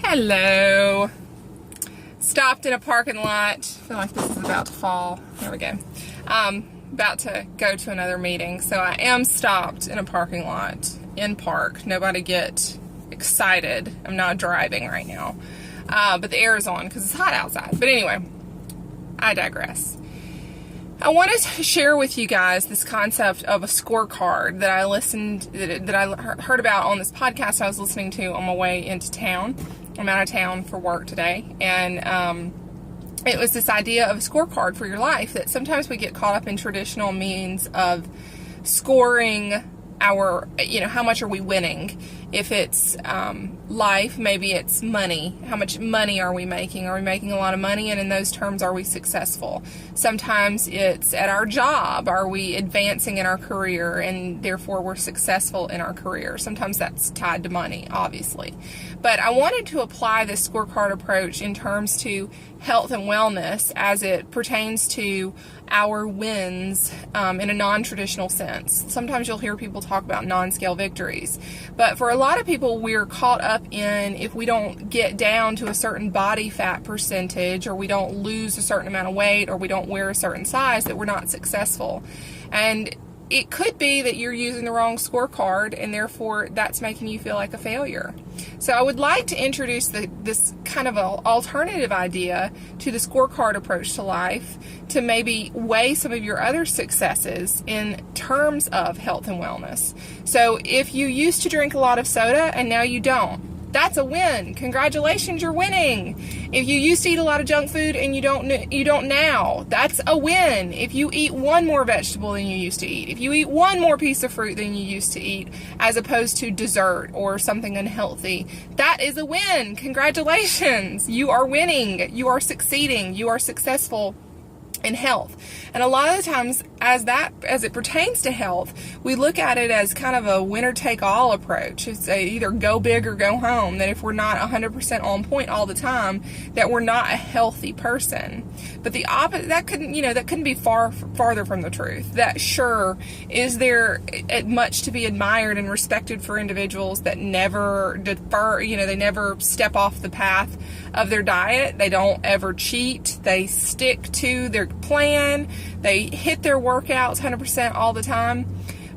Hello. Stopped in a parking lot. I feel like this is about to fall. There we go. About to go to another meeting. So I am stopped in a parking lot in park. Nobody get excited. I'm not driving right now. But the air is on because it's hot outside. But anyway, I digress. I wanted to share with you guys this concept of a scorecard that I heard about on this podcast I was listening to on my way into town. I'm out of town for work today, and it was this idea of a scorecard for your life, that sometimes we get caught up in traditional means of scoring our, how much are we winning? If it's life, maybe it's money. How much money are we making? Are we making a lot of money? And in those terms, are we successful? Sometimes it's at our job. Are we advancing in our career and therefore we're successful in our career? Sometimes that's tied to money, obviously. But I wanted to apply this scorecard approach in terms to health and wellness as it pertains to our wins in a non-traditional sense. Sometimes you'll hear people talk about non-scale victories. But for a lot of people, we're caught up in, if we don't get down to a certain body fat percentage, or we don't lose a certain amount of weight, or we don't wear a certain size, that we're not successful. And it could be that you're using the wrong scorecard, and therefore that's making you feel like a failure. So I would like to introduce this kind of an alternative idea to the scorecard approach to life, to maybe weigh some of your other successes in terms of health and wellness. So if you used to drink a lot of soda and now you don't, that's a win. Congratulations, you're winning. If you used to eat a lot of junk food and you don't now, that's a win. If you eat one more vegetable than you used to eat, if you eat one more piece of fruit than you used to eat, as opposed to dessert or something unhealthy, that is a win. Congratulations. You are winning. You are succeeding. You are successful in health. And a lot of the times, as it pertains to health, we look at it as kind of a winner-take-all approach. It's either go big or go home, that if we're not 100% on point all the time, that we're not a healthy person. But the opposite, that couldn't be farther from the truth. That sure, is there much to be admired and respected for individuals that never defer, they never step off the path of their diet. They don't ever cheat. They stick to their plan. They hit their workouts 100% all the time.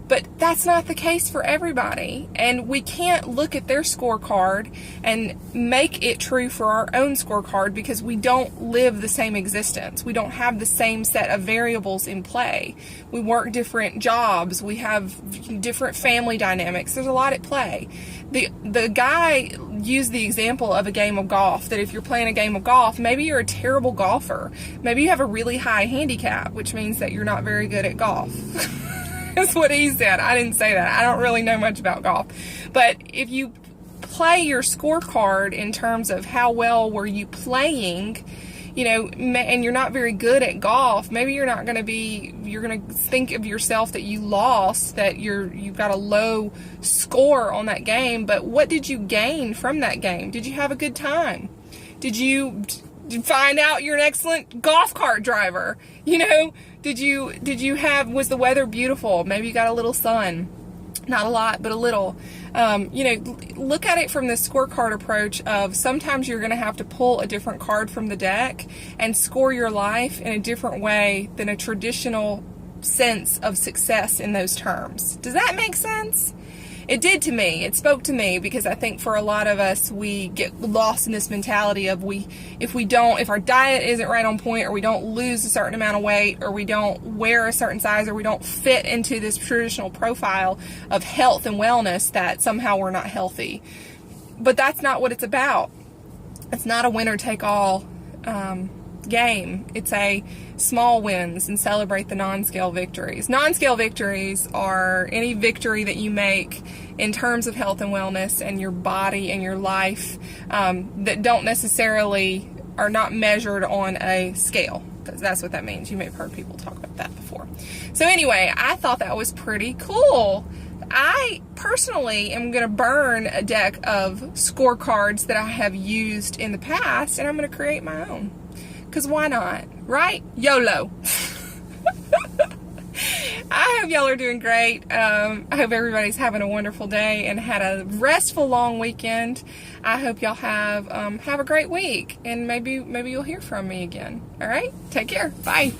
But that's not the case for everybody. And we can't look at their scorecard and make it true for our own scorecard, because we don't live the same existence. We don't have the same set of variables in play. We work different jobs. We have different family dynamics. There's a lot at play. The guy used the example of a game of golf, that if you're playing a game of golf, maybe you're a terrible golfer. Maybe you have a really high handicap, which means that you're not very good at golf. That's what he said. I didn't say that. I don't really know much about golf. But if you play your scorecard in terms of how well were you playing, and you're not very good at golf, maybe you're going to think of yourself that you lost, that you've got a low score on that game. But what did you gain from that game? Did you have a good time? Did you find out you're an excellent golf cart driver? Was the weather beautiful? Maybe you got a little sun. Not a lot, but a little. Look at it from the scorecard approach of, sometimes you're going to have to pull a different card from the deck and score your life in a different way than a traditional sense of success in those terms. Does that make sense? It did to me. It spoke to me, because I think for a lot of us, we get lost in this mentality of if our diet isn't right on point, or we don't lose a certain amount of weight, or we don't wear a certain size, or we don't fit into this traditional profile of health and wellness, that somehow we're not healthy. But that's not what it's about. It's not a winner-take-all game. It's a small wins, and celebrate the non-scale victories. Non-scale victories are any victory that you make in terms of health and wellness and your body and your life, that don't necessarily, are not measured on a scale. That's what that means. You may have heard people talk about that before. So anyway, I thought that was pretty cool. I personally am going to burn a deck of scorecards that I have used in the past, and I'm going to create my own. Because why not, right? YOLO. I hope y'all are doing great. I hope everybody's having a wonderful day and had a restful long weekend. I hope y'all have a great week, and maybe you'll hear from me again. All right, take care. Bye.